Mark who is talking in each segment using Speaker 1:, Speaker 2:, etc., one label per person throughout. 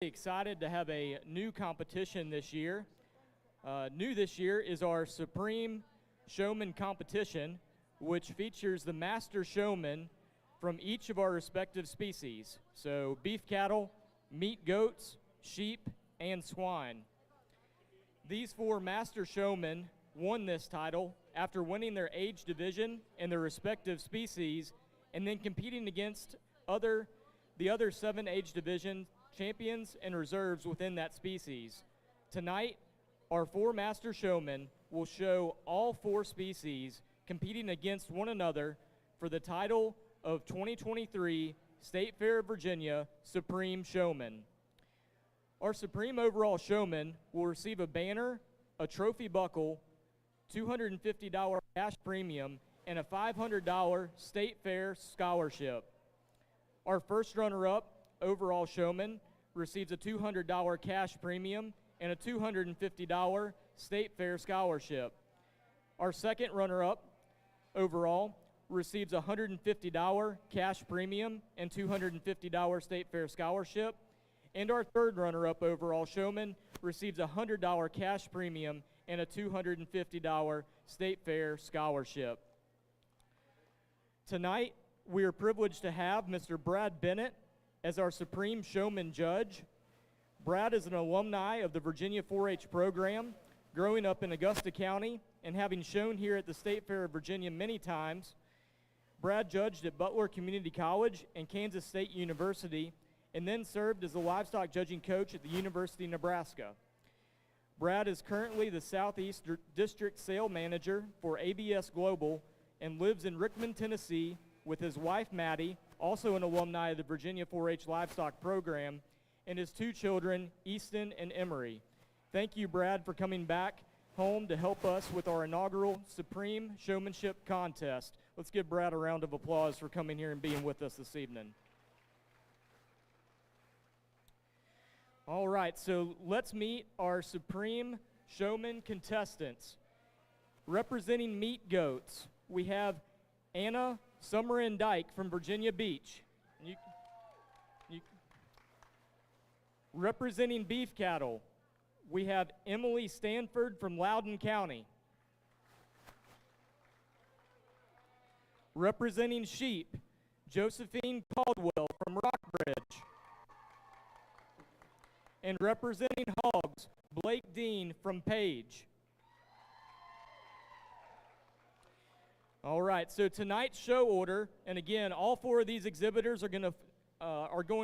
Speaker 1: excited to have a new competition this year. New this year is our Supreme Showman competition, which features the master showman from each of our respective species. So beef cattle, meat goats, sheep, and swine. These 4 master showmen won this title after winning their age division in their respective species and then competing against the other 7 age division champions and reserves within that species. Tonight, our 4 master showmen will show all 4 species competing against one another for the title of 2023 State Fair of Virginia Supreme Showman. Our Supreme Overall Showman will receive a banner, a trophy buckle, $250 cash premium, and a $500 State Fair scholarship. Our first runner-up, Overall Showman, receives a $200 cash premium and a $250 State Fair scholarship. Our second runner-up, Overall, receives a $150 cash premium and $250 State Fair scholarship. And our third runner-up, Overall Showman, receives a $100 cash premium and a $250 State Fair scholarship. Tonight, we are privileged to have Mr. Brad Bennett as our Supreme Showman Judge. Brad is an alumni of the Virginia 4-H program, growing up in Augusta County and having shown here at the State Fair of Virginia many times. Brad judged at Butler Community College and Kansas State University and then served as a livestock judging coach at the University of Nebraska. Brad is currently the Southeast District Sale Manager for ABS Global and lives in Rickman, Tennessee with his wife, Maddie, also an alumni of the Virginia 4-H Livestock Program, and his 2 children, Easton and Emery. Thank you, Brad, for coming back home to help us with our inaugural Supreme Showmanship Contest. Let's give Brad a round of applause for coming here and being with us this evening. All right, so let's meet our Supreme Showman contestants. Representing meat goats, we have Anna Summerin Dyke from Virginia Beach. Representing beef cattle, we have Emily Stanford from Loudoun County. Representing sheep, Josephine Caldwell from Rockbridge. And representing hogs, Blake Dean from Page. All right, so tonight's show order, and again, all 4 of these exhibitors are going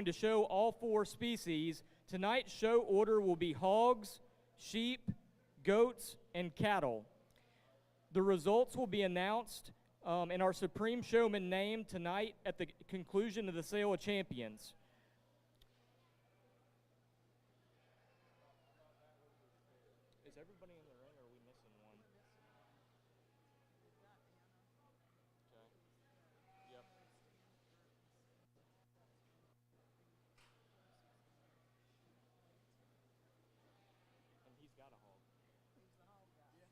Speaker 1: to show all 4 species. Tonight's show order will be hogs, sheep, goats, and cattle. The results will be announced and our Supreme Showman named tonight at the conclusion of the Sale of Champions. Is everybody in the ring, or are we missing one? Okay. Yep. And he's got a hog. He's the hog guy. Yeah.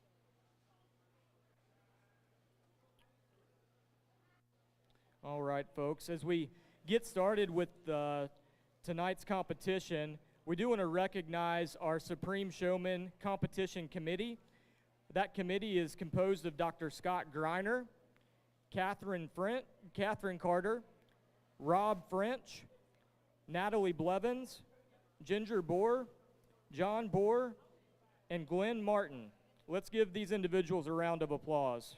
Speaker 1: All right, folks, as we get started with tonight's competition, we do want to recognize our Supreme Showman Competition Committee. That committee is composed of Dr. Scott Greiner, Catherine Carter, Rob French, Natalie Blevins, Ginger Bohr, John Bohr, and Glenn Martin. Let's give these individuals a round of applause.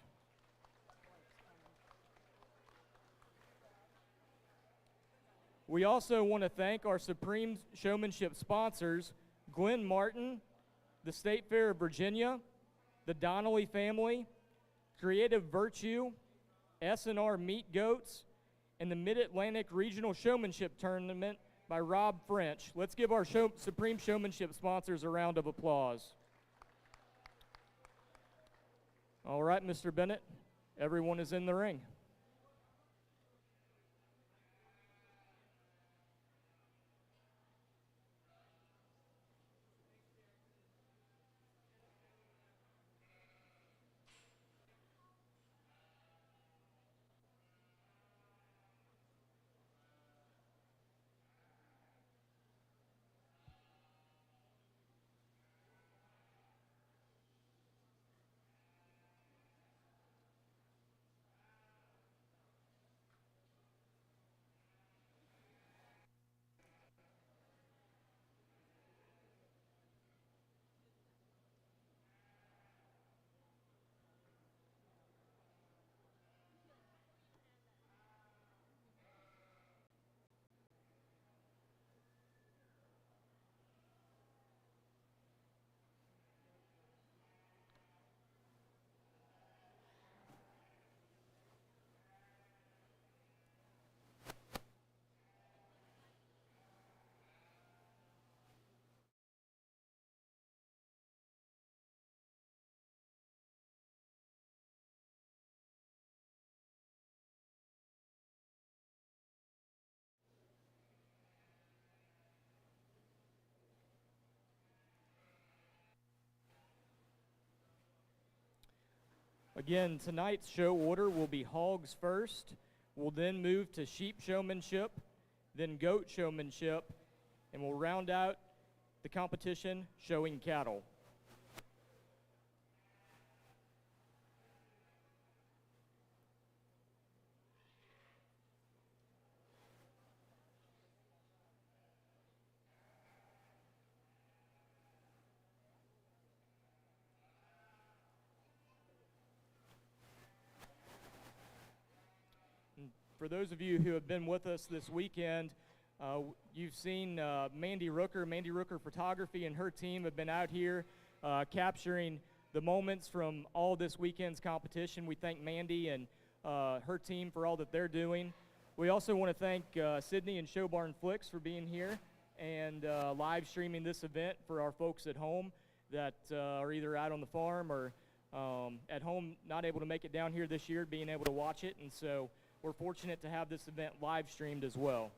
Speaker 1: We also want to thank our Supreme Showmanship sponsors, Glenn Martin, the State Fair of Virginia, the Donnelly family, Creative Virtue, S&R Meat Goats, and the Mid-Atlantic Regional Showmanship Tournament by Rob French. Let's give our Supreme Showmanship sponsors a round of applause. All right, Mr. Bennett, everyone is in the ring. Again, tonight's show order will be hogs first. We'll then move to sheep showmanship, then goat showmanship, and we'll round out the competition showing cattle. For those of you who have been with us this weekend, you've seen Mandy Rooker. Mandy Rooker Photography and her team have been out here capturing the moments from all this weekend's competition. We thank Mandy and her team for all that they're doing. We also want to thank Sydney and Showbarn Flicks for being here and live streaming this event for our folks at home that are either out on the farm or at home not able to make it down here this year, being able to watch it. And so we're fortunate to have this event live streamed as well.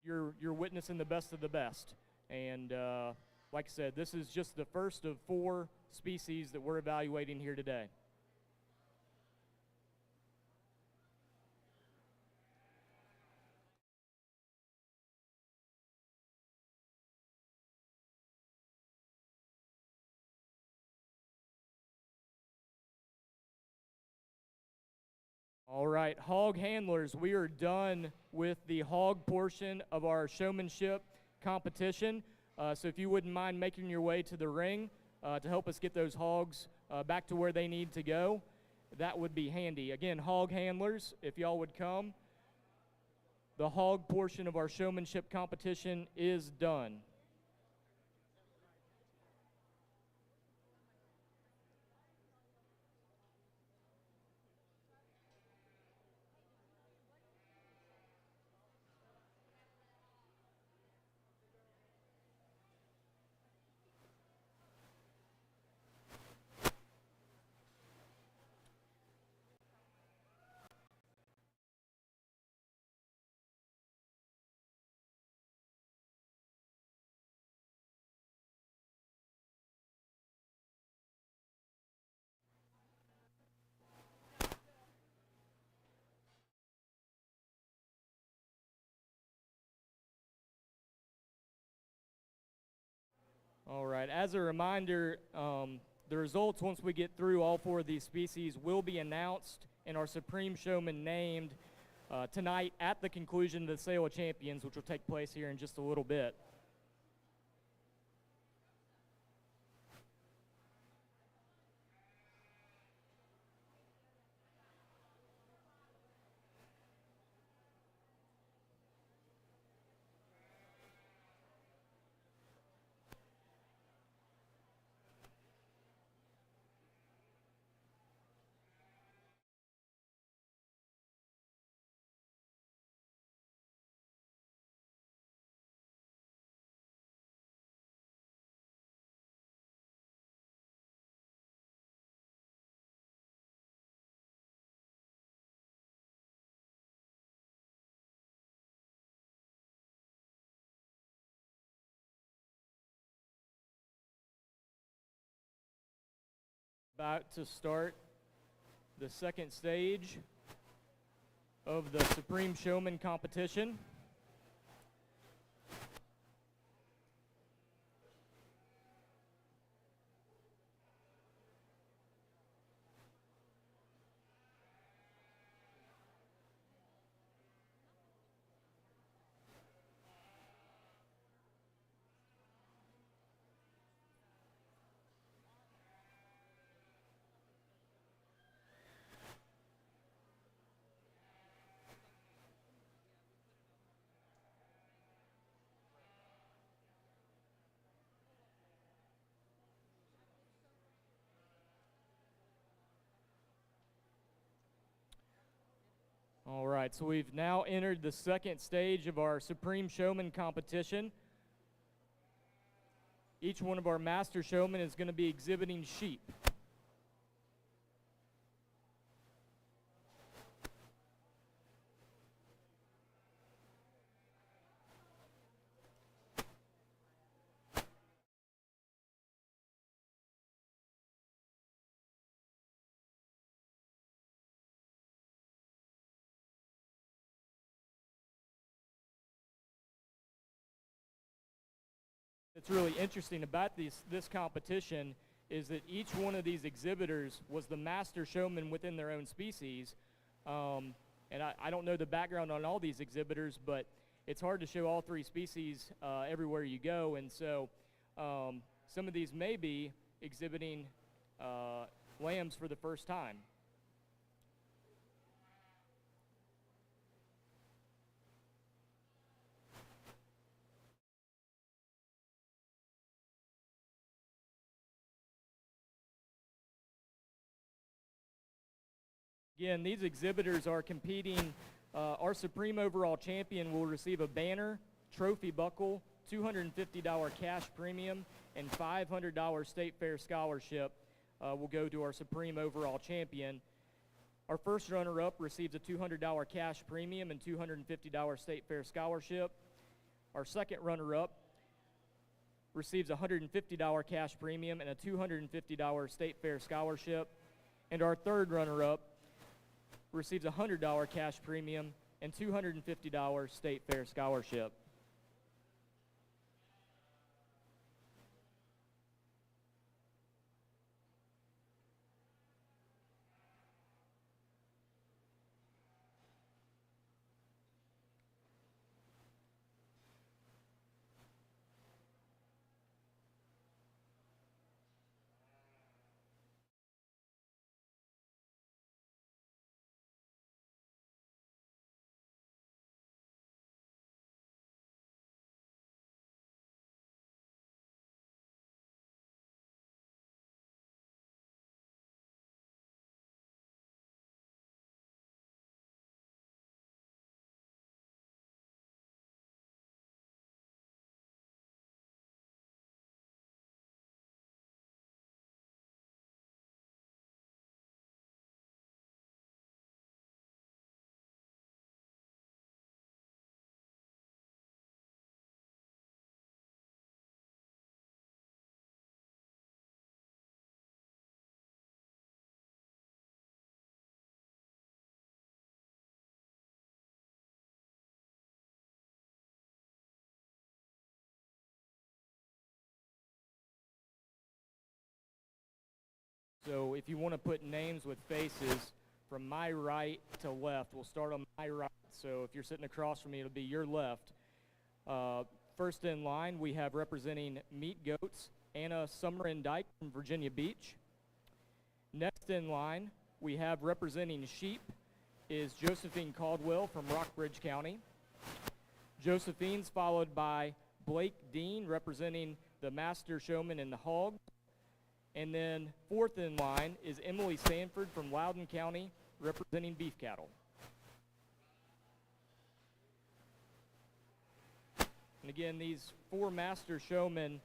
Speaker 1: You're witnessing the best of the best. And like I said, this is just the first of 4 species that we're evaluating here today. All right, hog handlers, we are done with the hog portion of our showmanship competition. So if you wouldn't mind making your way to the ring to help us get those hogs back to where they need to go, that would be handy. Again, hog handlers, if y'all would come. The hog portion of our showmanship competition is done. All right, as a reminder, the results, once we get through all four of these species, will be announced and our Supreme Showman named tonight at the conclusion of the Sale of Champions, which will take place here in just a little bit. About to start the second stage of the Supreme Showman competition. All right, so we've now entered the second stage of our Supreme Showman competition. Each one of our master showmen is going to be exhibiting sheep. What's really interesting about this competition is that each one of these exhibitors was the master showman within their own species. And I don't know the background on all these exhibitors, but it's hard to show all three species everywhere you go. And so some of these may be exhibiting lambs for the first time. Again, these exhibitors are competing. Our Supreme Overall Champion will receive a banner, trophy buckle, $250 cash premium, and $500 State Fair scholarship will go to our Supreme Overall Champion. Our first runner-up receives a $200 cash premium and $250 State Fair scholarship. Our second runner-up receives a $150 cash premium and a $250 State Fair scholarship. And our third runner-up receives a $100 cash premium and $250 State Fair scholarship. So if you want to put names with faces from my right to left, we'll start on my right. So if you're sitting across from me, it'll be your left. First in line, we have representing Meat Goats, Anna Summerin Dyke from Virginia Beach. Next in line, we have representing Sheep is Josephine Caldwell from Rockbridge County. Josephine's followed by Blake Dean representing the Master Showman and the Hogs. And then fourth in line is Emily Sanford from Loudoun County representing beef cattle. And again, these four Master Showmen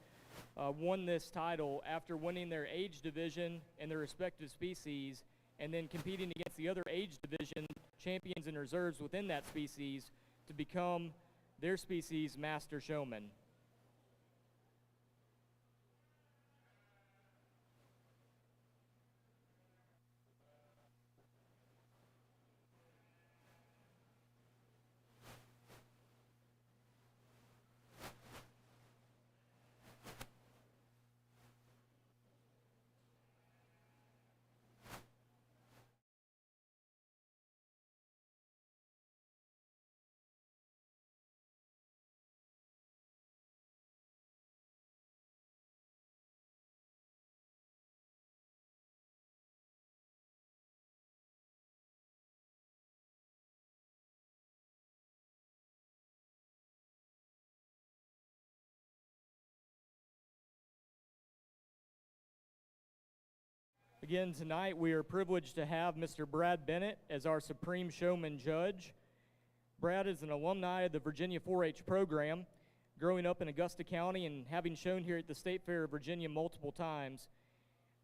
Speaker 1: won this title after winning their age division and their respective species, and then competing against the other age division champions and reserves within that species to become their species' Master Showman. Again, tonight we are privileged to have Mr. Brad Bennett as our Supreme Showman Judge. Brad is an alumni of the Virginia 4-H program, growing up in Augusta County and having shown here at the State Fair of Virginia multiple times.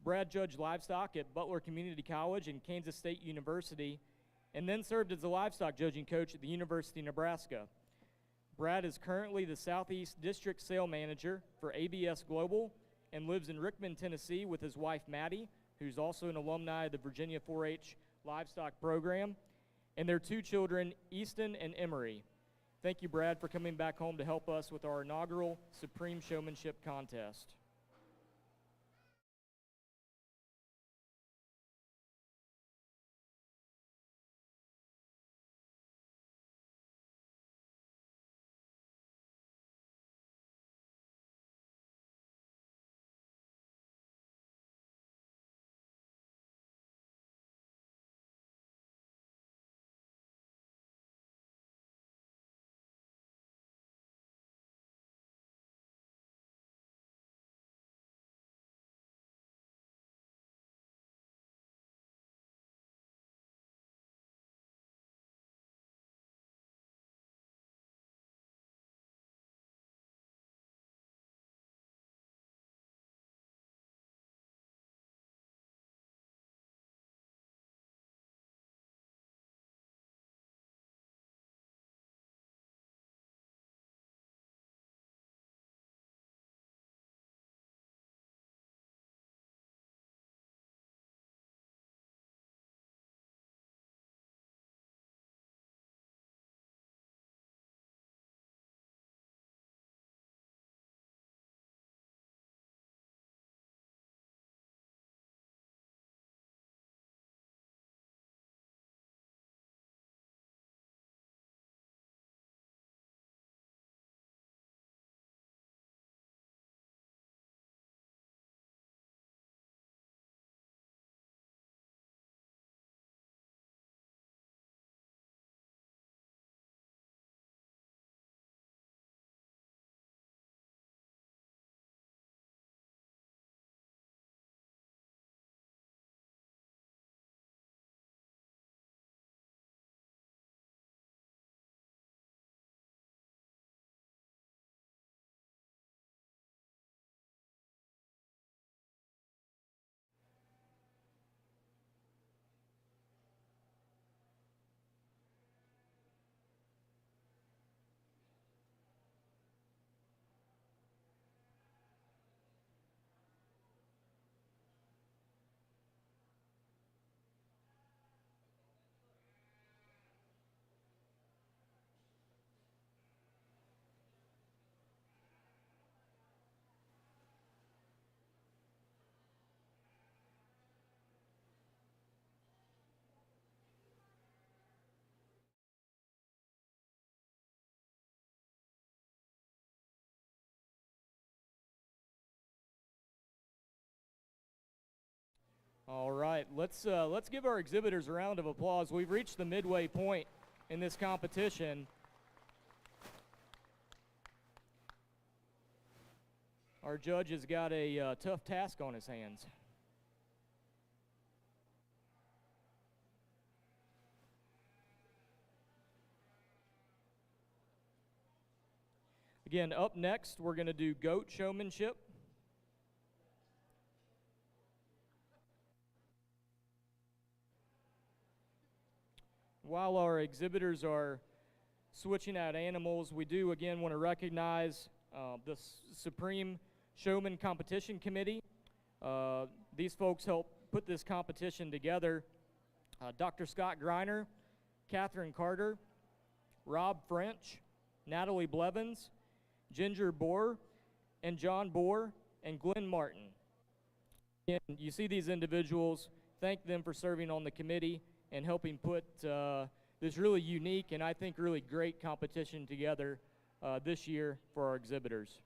Speaker 1: Brad judged livestock at Butler Community College and Kansas State University, and then served as a livestock judging coach at the University of Nebraska. Brad is currently the Southeast District Sale Manager for ABS Global and lives in Rickman, Tennessee with his wife, Maddie, who's also an alumni of the Virginia 4-H livestock program, and their two children, Easton and Emery. Thank you, Brad, for coming back home to help us with our inaugural Supreme Showmanship Contest. All right, let's give our exhibitors a round of applause. We've reached the midway point in this competition. Our judge has got a tough task on his hands. Again, up next, we're going to do goat showmanship. While our exhibitors are switching out animals, we do again want to recognize the Supreme Showman Competition Committee. These folks helped put this competition together. Dr. Scott Greiner, Catherine Carter, Rob French, Natalie Blevins, Ginger Bohr, and John Bohr, and Glenn Martin. And you see these individuals, thank them for serving on the committee and helping put this really unique and I think really great competition together this year for our exhibitors.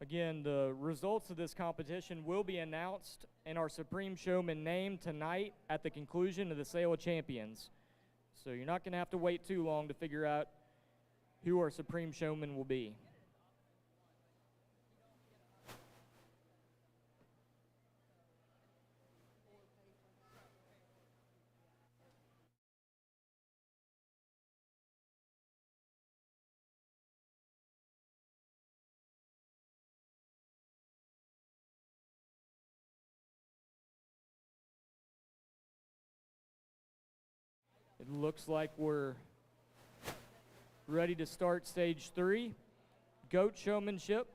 Speaker 1: Again, the results of this competition will be announced and our Supreme Showman named tonight at the conclusion of the Sale of Champions. So you're not going to have to wait too long to figure out who our Supreme Showman will be. It looks like we're ready to start stage 3, goat showmanship.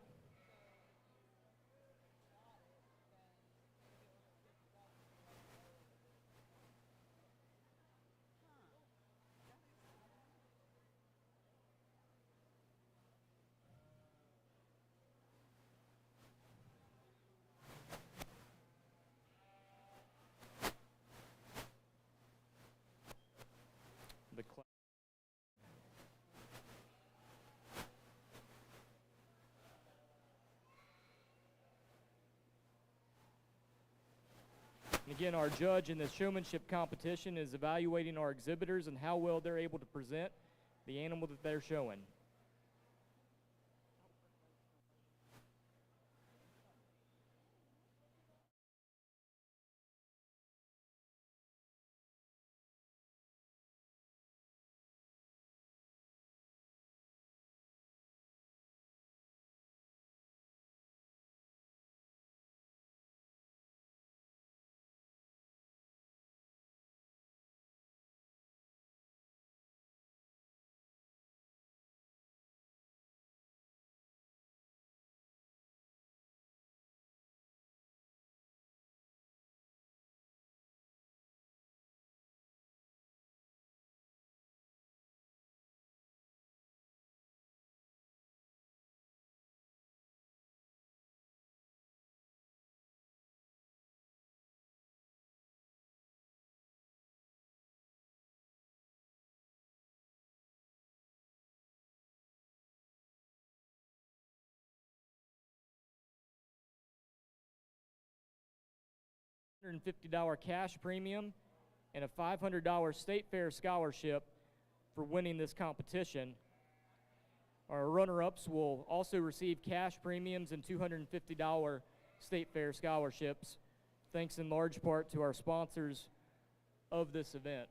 Speaker 1: And again, our judge in the showmanship competition is evaluating our exhibitors and how well they're able to present the animal that they're showing. $150 cash premium and a $500 State Fair scholarship for winning this competition. Our runner-ups will also receive cash premiums and $250 State Fair scholarships, thanks in large part to our sponsors of this event.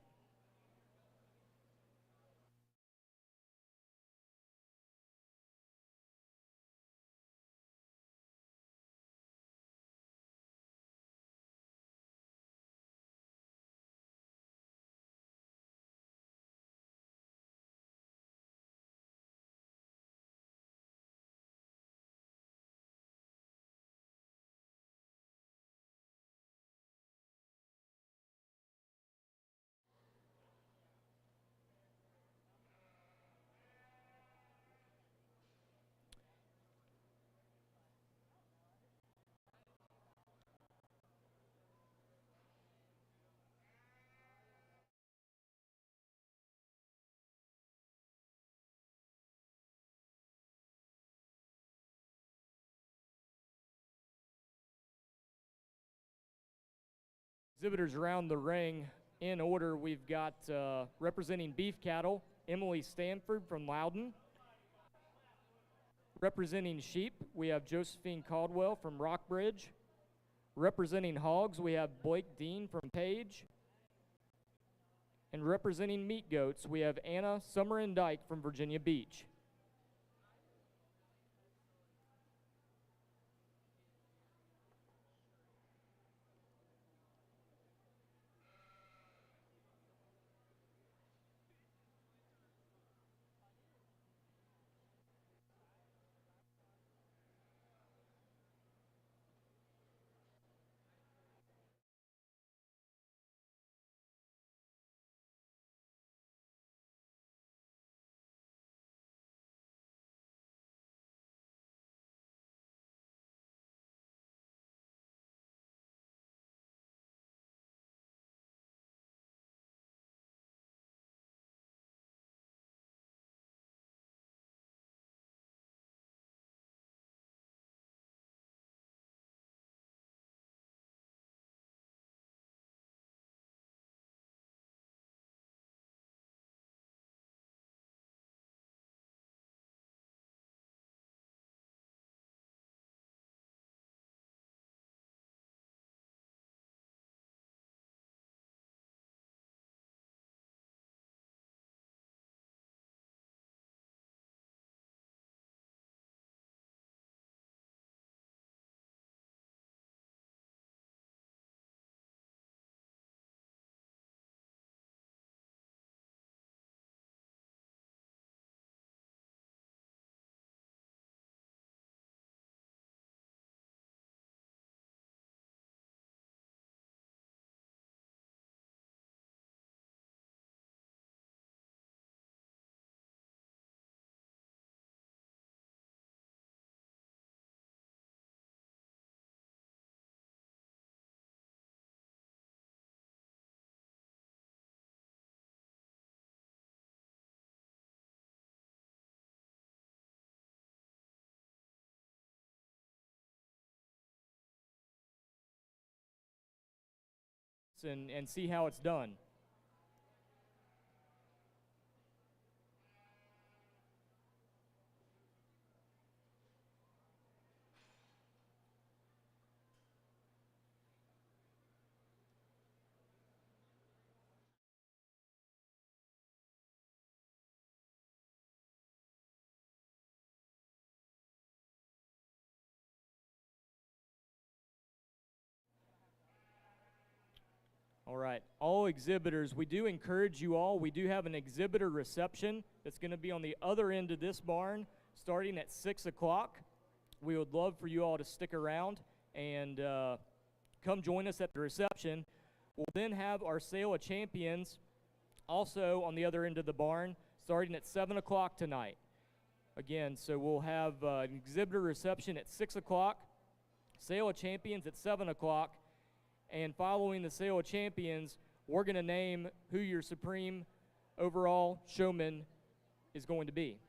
Speaker 1: Exhibitors around the ring in order, we've got representing beef cattle, Emily Stanford from Loudon. Representing sheep, we have Josephine Caldwell from Rockbridge. Representing hogs, we have Blake Dean from Page. And representing meat goats, we have Anna Summer Dyke from Virginia Beach. And see how it's done. All right, all exhibitors, we do encourage you all. We do have an exhibitor reception that's going to be on the other end of this barn starting at 6 o'clock. We would love for you all to stick around and come join us at the reception. We'll then have our Sale of Champions also on the other end of the barn starting at 7 o'clock tonight. Again, so we'll have an exhibitor reception at 6 o'clock, Sale of Champions at 7 o'clock, and following the Sale of Champions, we're going to name who your Supreme overall showman is going to be.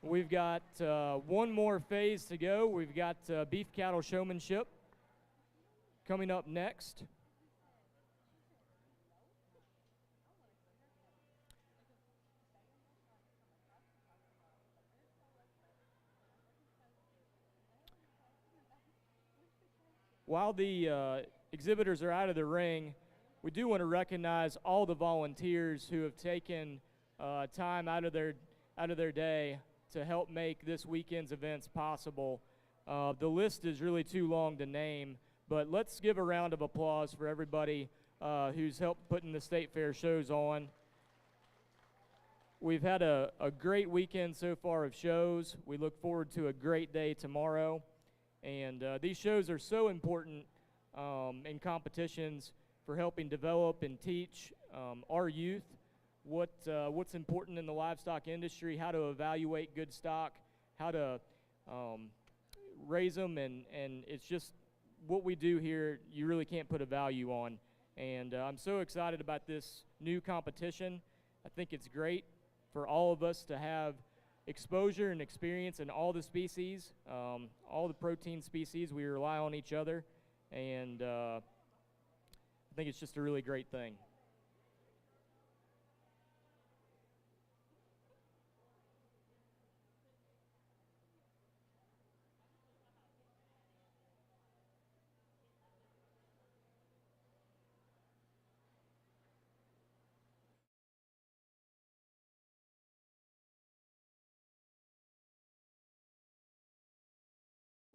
Speaker 1: We've got one more phase to go. We've got beef cattle showmanship coming up next. While the exhibitors are out of the ring, we do want to recognize all the volunteers who have taken time out of their day to help make this weekend's events possible. The list is really too long to name, but let's give a round of applause for everybody who's helped putting the State Fair shows on. We've had a great weekend so far of shows. We look forward to a great day tomorrow. And these shows are so important in competitions for helping develop and teach our youth what's important in the livestock industry, how to evaluate good stock, how to raise them, and it's just what we do here you really can't put a value on. And I'm so excited about this new competition. I think it's great for all of us to have exposure and experience in all the species, all the protein species. We rely on each other, and I think it's just a really great thing.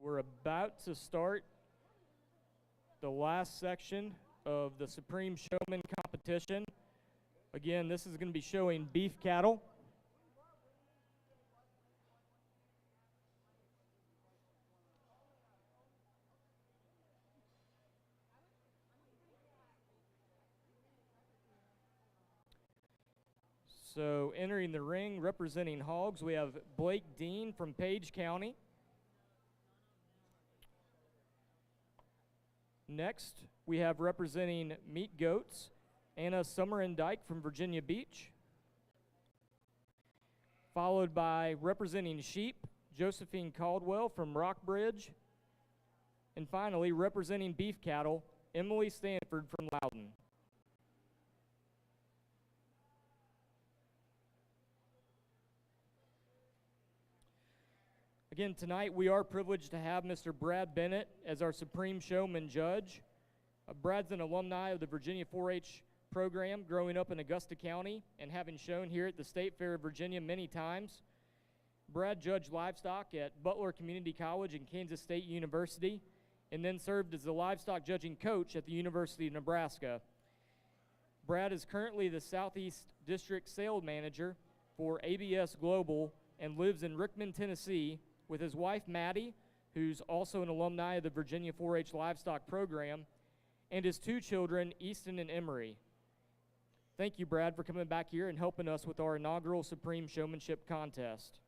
Speaker 1: We're about to start the last section of the Supreme Showman competition. Again, this is going to be showing beef cattle. So entering the ring representing hogs, we have Blake Dean from Page County. Next, we have representing meat goats, Anna Summerendike from Virginia Beach. Followed by representing sheep, Josephine Caldwell from Rockbridge. And finally, representing beef cattle, Emily Stanford from Loudon. Again, tonight we are privileged to have Mr. Brad Bennett as our Supreme Showman judge. Brad's an alumni of the Virginia 4-H program, growing up in Augusta County and having shown here at the State Fair of Virginia many times. Brad judged livestock at Butler Community College and Kansas State University, and then served as the livestock judging coach at the University of Nebraska. Brad is currently the Southeast District Sales Manager for ABS Global and lives in Rickman, Tennessee, with his wife, Maddie, who's also an alumni of the Virginia 4-H Livestock Program, and his two children, Easton and Emery. Thank you, Brad, for coming back here and helping us with our inaugural Supreme Showmanship Contest.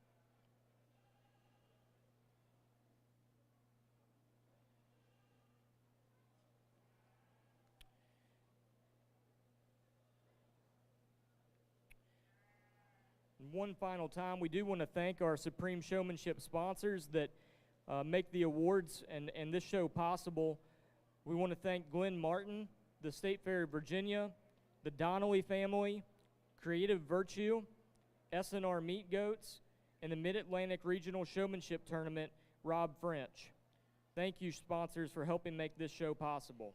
Speaker 1: One final time, we do want to thank our Supreme Showmanship sponsors that make the awards and this show possible. We want to thank Glenn Martin, the State Fair of Virginia, the Donnelly family, Creative Virtue, SNR Meat Goats, and the Mid-Atlantic Regional Showmanship Tournament, Rob French. Thank you, sponsors, for helping make this show possible.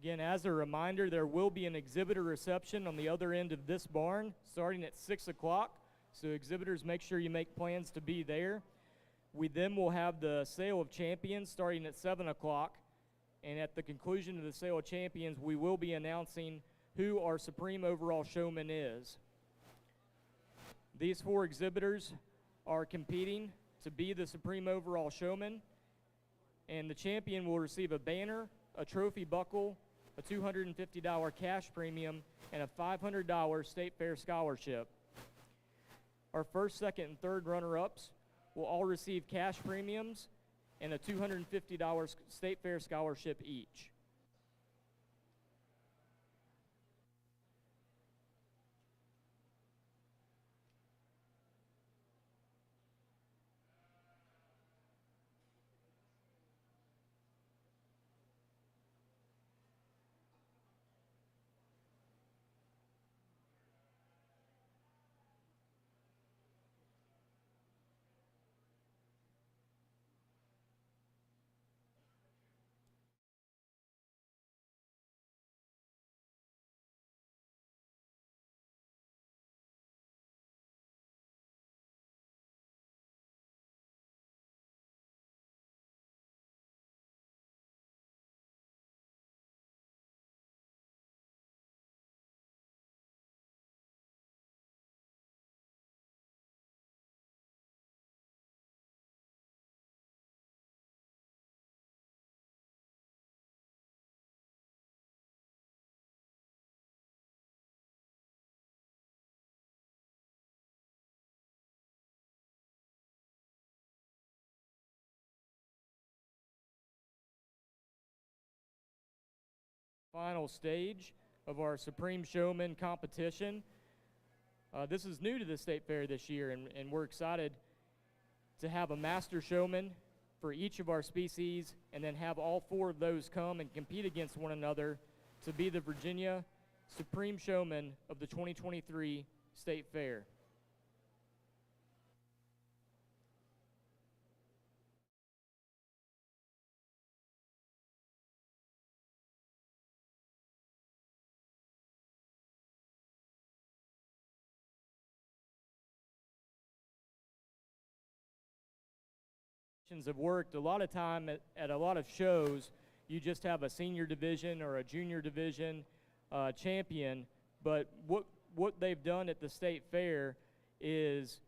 Speaker 1: Again, as a reminder, there will be an exhibitor reception on the other end of this barn starting at 6 o'clock. So exhibitors, make sure you make plans to be there. We then will have the sale of champions starting at 7 o'clock. And at the conclusion of the sale of champions, we will be announcing who our Supreme Overall Showman is. These 4 exhibitors are competing to be the Supreme Overall Showman. And the champion will receive a banner, a trophy buckle, a $250 cash premium, and a $500 State Fair scholarship. Our first, second, and third runner-ups will all receive cash premiums and a $250 State Fair scholarship each. Final stage of our Supreme Showman competition. This is new to the State Fair this year, and we're excited to have a Master Showman for each of our species, and then have all 4 of those come and compete against one another to be the Virginia Supreme Showman of the 2023 State Fair. Have worked a lot of time at a lot of shows. You just have a senior division or a junior division champion, but what they've done at the State Fair is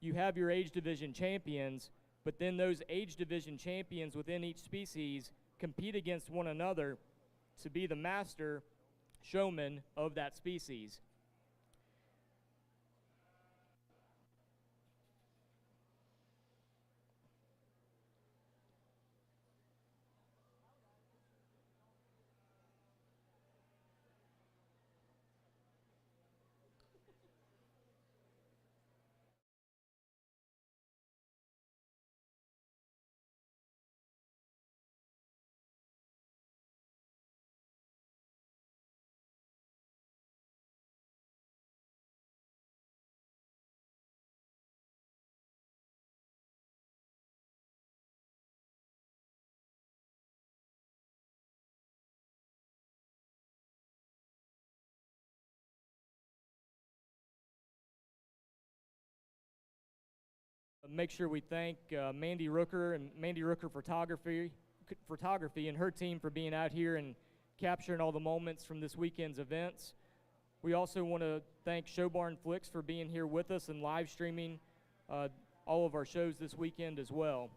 Speaker 1: you have your age division champions, but then those age division champions within each species compete against one another to be the master showman of that species. Make sure we thank Mandy Rooker and Mandy Rooker Photography and her team for being out here and capturing all the moments from this weekend's events. We also want to thank Showbarn Flicks for being here with us and live streaming all of our shows this weekend as well.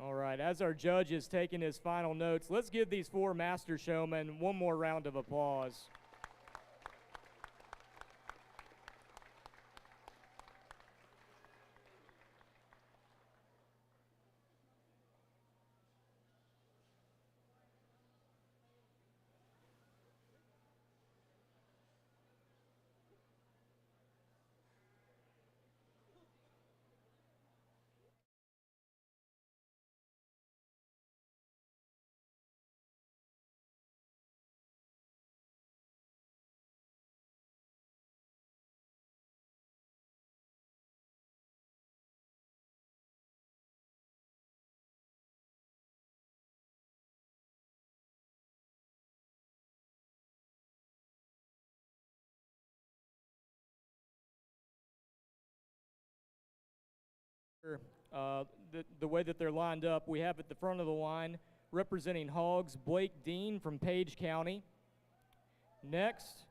Speaker 1: All right, as our judge is taking his final notes, let's give these 4 master showmen one more round of applause. the way that they're lined up, we have at the front of the line representing hogs, Blake Dean from Page County. Next,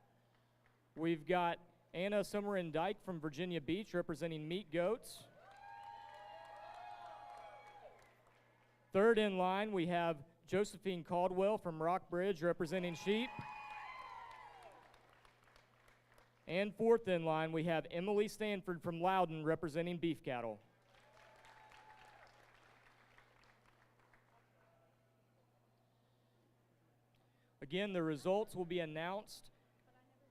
Speaker 1: we've got Anna Summerin Dyke from Virginia Beach representing meat goats. Third in line, we have Josephine Caldwell from Rockbridge representing sheep. And fourth in line, we have Emily Stanford from Loudon representing beef cattle. Again, the results will be announced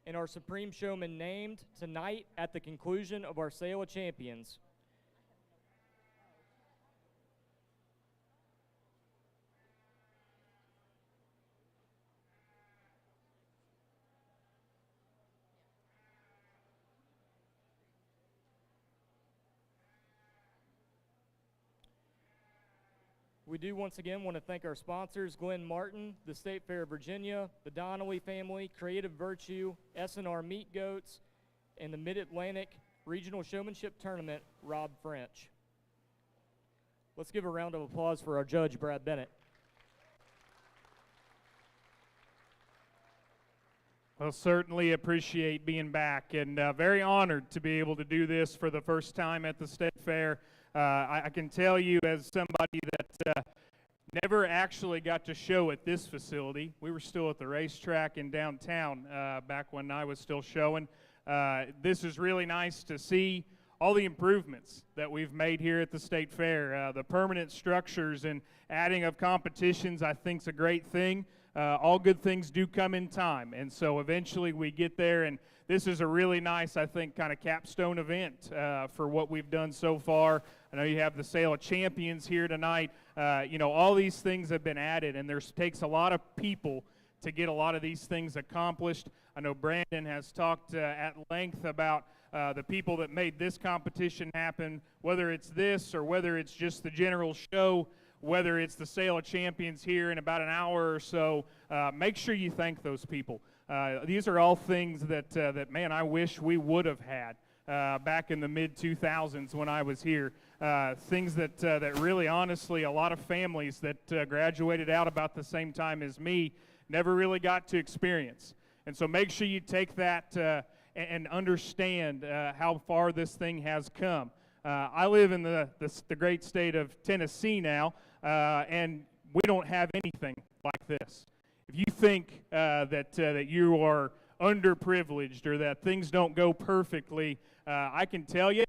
Speaker 1: and our Supreme Showman named tonight at the conclusion of our Sale of Champions. We do once again want to thank our sponsors, Glenn Martin, the State Fair of Virginia, the Donnelly family, Creative Virtue, S&R Meat Goats, and the Mid-Atlantic Regional Showmanship Tournament, Rob French. Let's give a round of applause for our judge, Brad Bennett.
Speaker 2: Well, certainly appreciate being back, and very honored to be able to do this for the first time at the State Fair. I can tell you, as somebody that never actually got to show at this facility, we were still at the racetrack in downtown back when I was still showing. This is really nice to see all the improvements that we've made here at the State Fair. The permanent structures and adding of competitions, I think, is a great thing. All good things do come in time, and so eventually we get there, and this is a really nice, I think, kind of capstone event for what we've done so far. I know you have the Sale of Champions here tonight. You know, all these things have been added, and there takes a lot of people to get a lot of these things accomplished. I know Brandon has talked at length about the people that made this competition happen, whether it's this or whether it's just the general show, whether it's the Sale of Champions here in about an hour or so. Make sure you thank those people. These are all things that man, I wish we would have had back in the mid-2000s when I was here. Things that really, honestly, a lot of families that graduated out about the same time as me never really got to experience. And so make sure you take that and understand how far this thing has come. I live in the great state of Tennessee now, and we don't have anything like this. If you think that you are underprivileged or that things don't go perfectly, I can tell you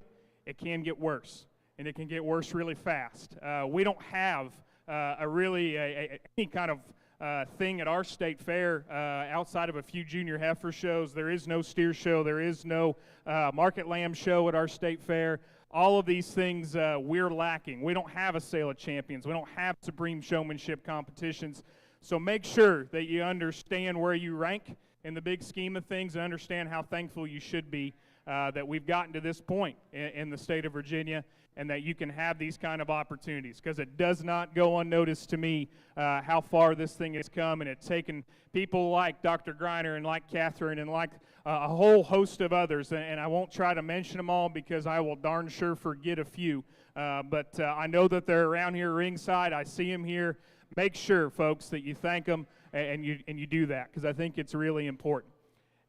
Speaker 2: it can get worse, and it can get worse really fast. We don't have any kind of thing at our state fair outside of a few junior heifer shows. There is no steer show. There is no market lamb show at our state fair. All of these things we're lacking. We don't have a Sale of Champions. We don't have Supreme Showmanship competitions. So make sure that you understand where you rank in the big scheme of things and understand how thankful you should be that we've gotten to this point in the state of Virginia and that you can have these kind of opportunities, because it does not go unnoticed to me how far this thing has come, and it's taken people like Dr. Greiner and like Catherine and like a whole host of others, and I won't try to mention them all because I will darn sure forget a few, but I know that they're around here ringside. I see them here. Make sure, folks, that you thank them and you do that, because I think it's really important.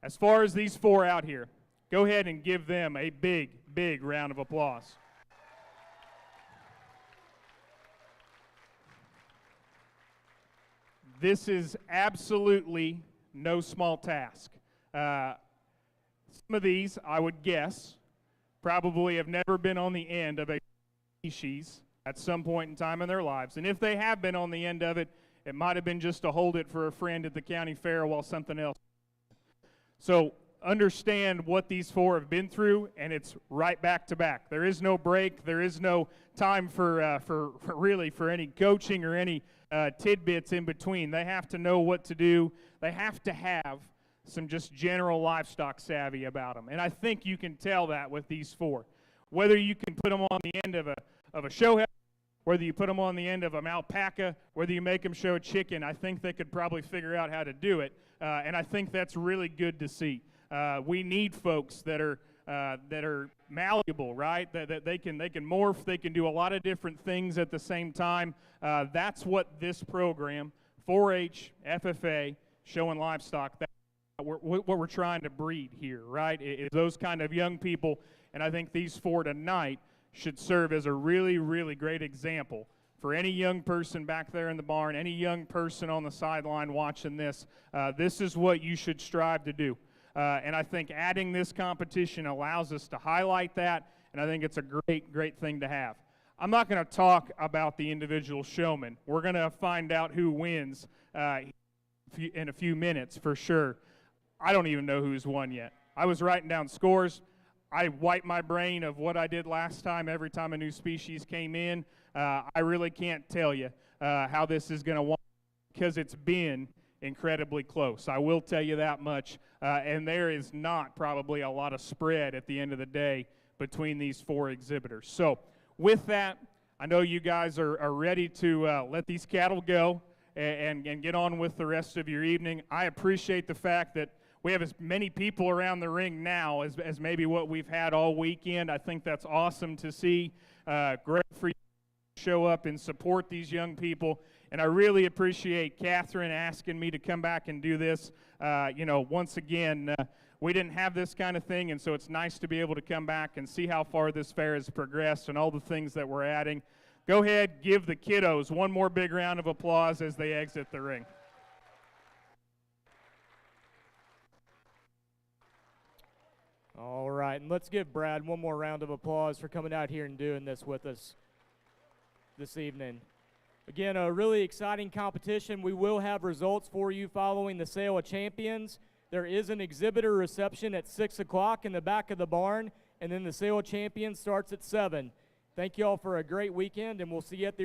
Speaker 2: As far as these four out here, go ahead and give them a big, big round of applause. This is absolutely no small task. Some of these, I would guess, probably have never been on the end of a species at some point in time in their lives. And if they have been on the end of it, it might have been just to hold it for a friend at the county fair while something else. So understand what these four have been through, and it's right back to back. There is no break. There is no time for any coaching or any tidbits in between. They have to know what to do. They have to have some just general livestock savvy about them. And I think you can tell that with these four. Whether you can put them on the end of a show heifer, whether you put them on the end of an alpaca, whether you make them show a chicken, I think they could probably figure out how to do it. And I think that's really good to see. We need folks that are that are malleable, right? That they can morph, they can do a lot of different things at the same time. That's what this program, 4-H, FFA, Show and Livestock, what we're trying to breed here, right? Is those kind of young people, and I think these four tonight should serve as a really, really great example for any young person back there in the barn, any young person on the sideline watching this. This is what you should strive to do. And I think adding this competition allows us to highlight that, and I think it's a great, great thing to have. I'm not going to talk about the individual showmen. We're going to find out who wins in a few minutes for sure. I don't even know who's won yet. I was writing down scores. I wiped my brain of what I did last time every time a new species came in. I really can't tell you how this is going to work because it's been incredibly close. I will tell you that much. And there is not probably a lot of spread at the end of the day between these four exhibitors. So with that, I know you guys are ready to let these cattle go and get on with the rest of your evening. I appreciate the fact that we have as many people around the ring now as maybe what we've had all weekend. I think that's awesome to see. Great for you to show up and support these young people. And I really appreciate Catherine asking me to come back and do this. Once again, we didn't have this kind of thing, and so it's nice to be able to come back and see how far this fair has progressed and all the things that we're adding. Go ahead, give the kiddos one more big round of applause as they exit the ring.
Speaker 1: All right, and let's give Brad one more round of applause for coming out here and doing this with us this evening. Again, a really exciting competition. We will have results for you following the sale of champions. There is an exhibitor reception at 6 o'clock in the back of the barn, and then the sale of champions starts at 7. Thank you all for a great weekend, and we'll see you at the